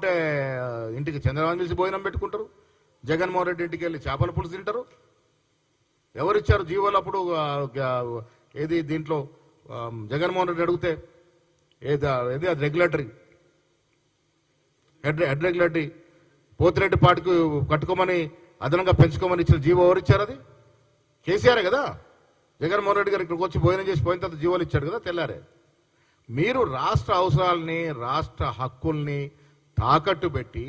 కావాలంటే ఇంటికి చంద్రబాబు పిలిచి భోజనం పెట్టుకుంటారు, జగన్మోహన్ రెడ్డి ఇంటికి వెళ్ళి చేపల పులుసు తింటారు. ఎవరిచ్చారు జీవోలు అప్పుడు? ఏది దీంట్లో జగన్మోహన్ రెడ్డి అడిగితే ఏది అది రెగ్యులేటరీ హెడ్ రెగ్యులేటరీ పోతిరెడ్డి పార్టీకి కట్టుకోమని అదనంగా పెంచుకోమని ఇచ్చిన జీవో ఎవరిచ్చారు? అది కేసీఆర్ కదా. జగన్మోహన్ రెడ్డి గారు ఇక్కడికి వచ్చి భోజనం చేసి పోయిన తర్వాత జీవోలు ఇచ్చాడు కదా తెల్లారే. మీరు రాష్ట్ర అవసరాలని రాష్ట్ర హక్కుల్ని తాకట్టు పెట్టి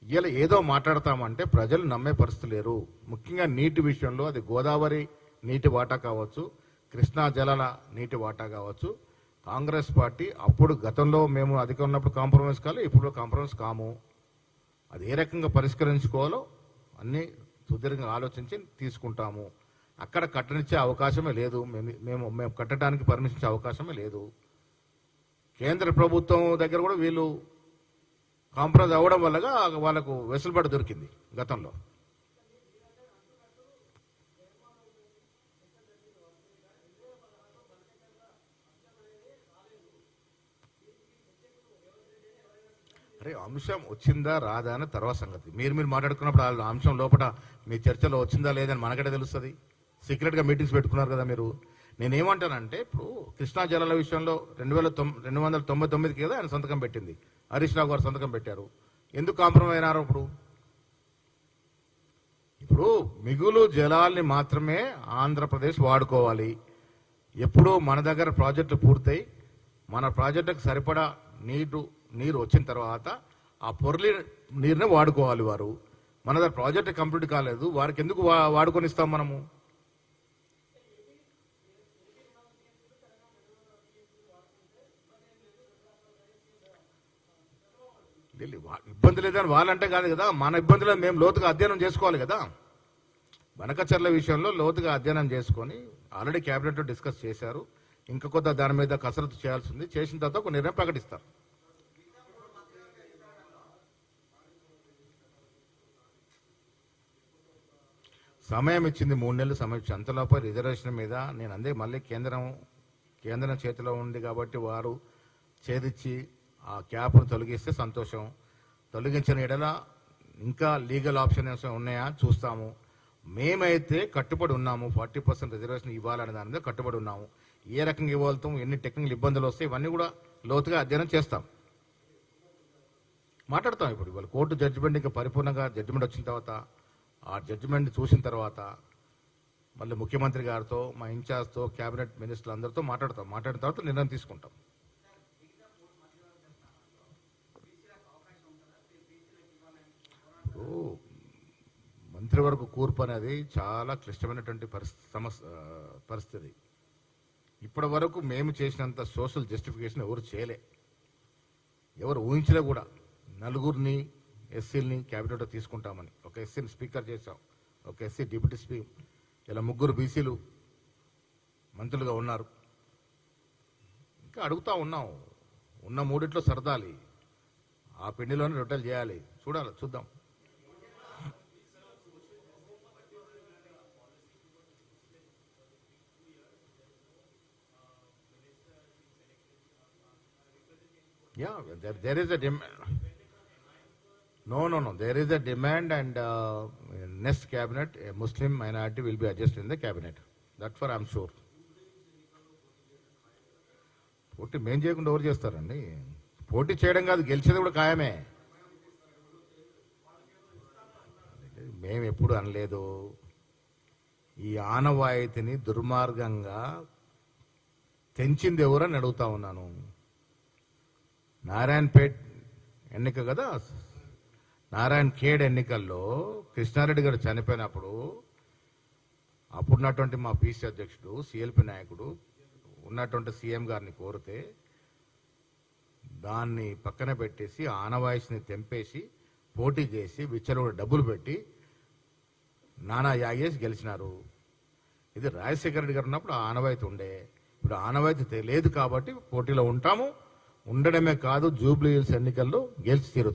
ఇలా ఏదో మాట్లాడతామంటే ప్రజలు నమ్మే పరిస్థితి లేరు. ముఖ్యంగా నీటి విషయంలో అది గోదావరి నీటి వాటా కావచ్చు, కృష్ణా జలాల నీటి వాటా కావచ్చు. కాంగ్రెస్ పార్టీ అప్పుడు గతంలో మేము అధికారం ఉన్నప్పుడు కాంప్రమైజ్ కాలే, ఇప్పుడు కాంప్రమైజ్ కాము. అది ఏ రకంగా పరిష్కరించుకోవాలో అన్నీ సుదీర్ఘంగా ఆలోచించి తీసుకుంటాము. అక్కడ కట్టనిచ్చే అవకాశమే లేదు, మేము కట్టడానికి పర్మిషన్ ఇచ్చే అవకాశమే లేదు. కేంద్ర ప్రభుత్వం దగ్గర కూడా వీళ్ళు కాంప్రమైజ్ అవ్వడం వల్లగా వాళ్ళకు వెసులుబాటు దొరికింది గతంలో. అరే అంశం వచ్చిందా రాదా అని తర్వాత సంగతి. మీరు మాట్లాడుకున్నప్పుడు ఆ అంశం లోపల మీ చర్చలో వచ్చిందా లేదని మనకడే తెలుస్తుంది. సీక్రెట్గా మీటింగ్స్ పెట్టుకున్నారు కదా మీరు. నేనేమంటానంటే ఇప్పుడు కృష్ణా జలాల విషయంలో 299కి కదా ఆయన సంతకం పెట్టింది, హరీష్ రావు గారు సంతకం పెట్టారు. ఎందుకు కాంప్రమైజ్ అయినారు? ఇప్పుడు మిగులు జలాల్ని మాత్రమే ఆంధ్రప్రదేశ్ వాడుకోవాలి. ఎప్పుడు మన దగ్గర ప్రాజెక్టు పూర్తయి మన ప్రాజెక్టుకు సరిపడా నీరు వచ్చిన తర్వాత ఆ పొర్లి నీరుని వాడుకోవాలి వారు. మన దగ్గర ప్రాజెక్ట్ కంప్లీట్ కాలేదు, వారికి ఎందుకు వాడుకొని ఇస్తాం మనము? ఇబ్బంది లేదని వాళ్ళంటే కాదు కదా, మన ఇబ్బందులను మేము లోతుగా అధ్యయనం చేసుకోవాలి కదా. బనకచర్ల విషయంలో లోతుగా అధ్యయనం చేసుకొని ఆల్రెడీ క్యాబినెట్లో డిస్కస్ చేశారు. ఇంకా కొద్ది దాని మీద కసరత్తు చేయాల్సి ఉంది. చేసిన తర్వాత ఒక నిర్ణయం ప్రకటిస్తారు. సమయం ఇచ్చింది, 3 నెలలు సమయం ఇచ్చింది. అంతలోపై రిజర్వేషన్ మీద నేను అందే మళ్ళీ కేంద్రం చేతిలో ఉంది కాబట్టి వారు ఛేదించి ఆ క్యాప్ను తొలగిస్తే సంతోషం. తొలగించిన ఎడల ఇంకా లీగల్ ఆప్షన్స్ ఉన్నాయా చూస్తాము. మేమైతే కట్టుబడి ఉన్నాము, 40% రిజర్వేషన్ ఇవ్వాలనే దాని మీద కట్టుబడి ఉన్నాము. ఏ రకంగా ఇవ్వగలుగుతాం, ఎన్ని టెక్నికల్ ఇబ్బందులు వస్తాయి, ఇవన్నీ కూడా లోతుగా అధ్యయనం చేస్తాం, మాట్లాడతాం. ఇప్పుడు ఇవాళ కోర్టు జడ్జిమెంట్ ఇంకా పరిపూర్ణంగా జడ్జిమెంట్ వచ్చిన తర్వాత ఆ జడ్జిమెంట్ చూసిన తర్వాత మళ్ళీ ముఖ్యమంత్రి గారితో, మా ఇన్ఛార్జ్తో, క్యాబినెట్ మినిస్టర్లు అందరితో మాట్లాడతాం. మాట్లాడిన తర్వాత నిర్ణయం తీసుకుంటాం. మంత్రివర్గ కూర్పు అనేది చాలా క్లిష్టమైనటువంటి పరిస్థితి. ఇప్పటి వరకు మేము చేసినంత సోషల్ జస్టిఫికేషన్ ఎవరు చేయలే, ఎవరు ఊహించలే కూడా. 4 ఎస్సీలని క్యాబినెట్లో తీసుకుంటామని, ఒక ఎస్సీని స్పీకర్ చేశాం, ఒక ఎస్సీ డిప్యూటీ స్పీకర్, ఇలా 3 బీసీలు మంత్రులుగా ఉన్నారు. ఇంకా అడుగుతా ఉన్నాం, ఉన్న 3 సరదాలి, ఆ పిండిలోనే రొట్టెలు చేయాలి. చూద్దాం. Yeah, there is a demand. No. There is a demand, and next cabinet, a Muslim minority will be adjusted in the cabinet. That for I'm sure. పోటీ మేం చేయకుండా ఎవరు చేస్తారండి? పోటీ చేయడం కాదు, గెలిచేది కూడా ఖాయమే. మేము ఎప్పుడు అనలేదు. ఈ ఆనవాయితీని దుర్మార్గంగా తెంచింది ఎవరని అడుగుతా ఉన్నాను. నారాయణపేట్ ఎన్నిక కదా, నారాయణ ఖేడ్ ఎన్నికల్లో కృష్ణారెడ్డి గారు చనిపోయినప్పుడు అప్పుడున్నటువంటి మా పీసీ అధ్యక్షుడు, సిఎల్పి నాయకుడు ఉన్నటువంటి సీఎం గారిని కోరితే దాన్ని పక్కన పెట్టేసి ఆనవాయిస్ని తెంపేసి పోటీ చేసి విచ్చలవిడి డబ్బులు పెట్టి నానా యాగేసి గెలిచినారు. ఇది రాజశేఖర రెడ్డి గారు ఉన్నప్పుడు ఆనవాయితీ ఉండే. ఇప్పుడు ఆనవాయితీ లేదు కాబట్టి పోటీలో ఉంటాము. ఉండడమే కాదు, జూబ్లీ హిల్స్ ఎన్నికల్లో గెలిచి తీరు.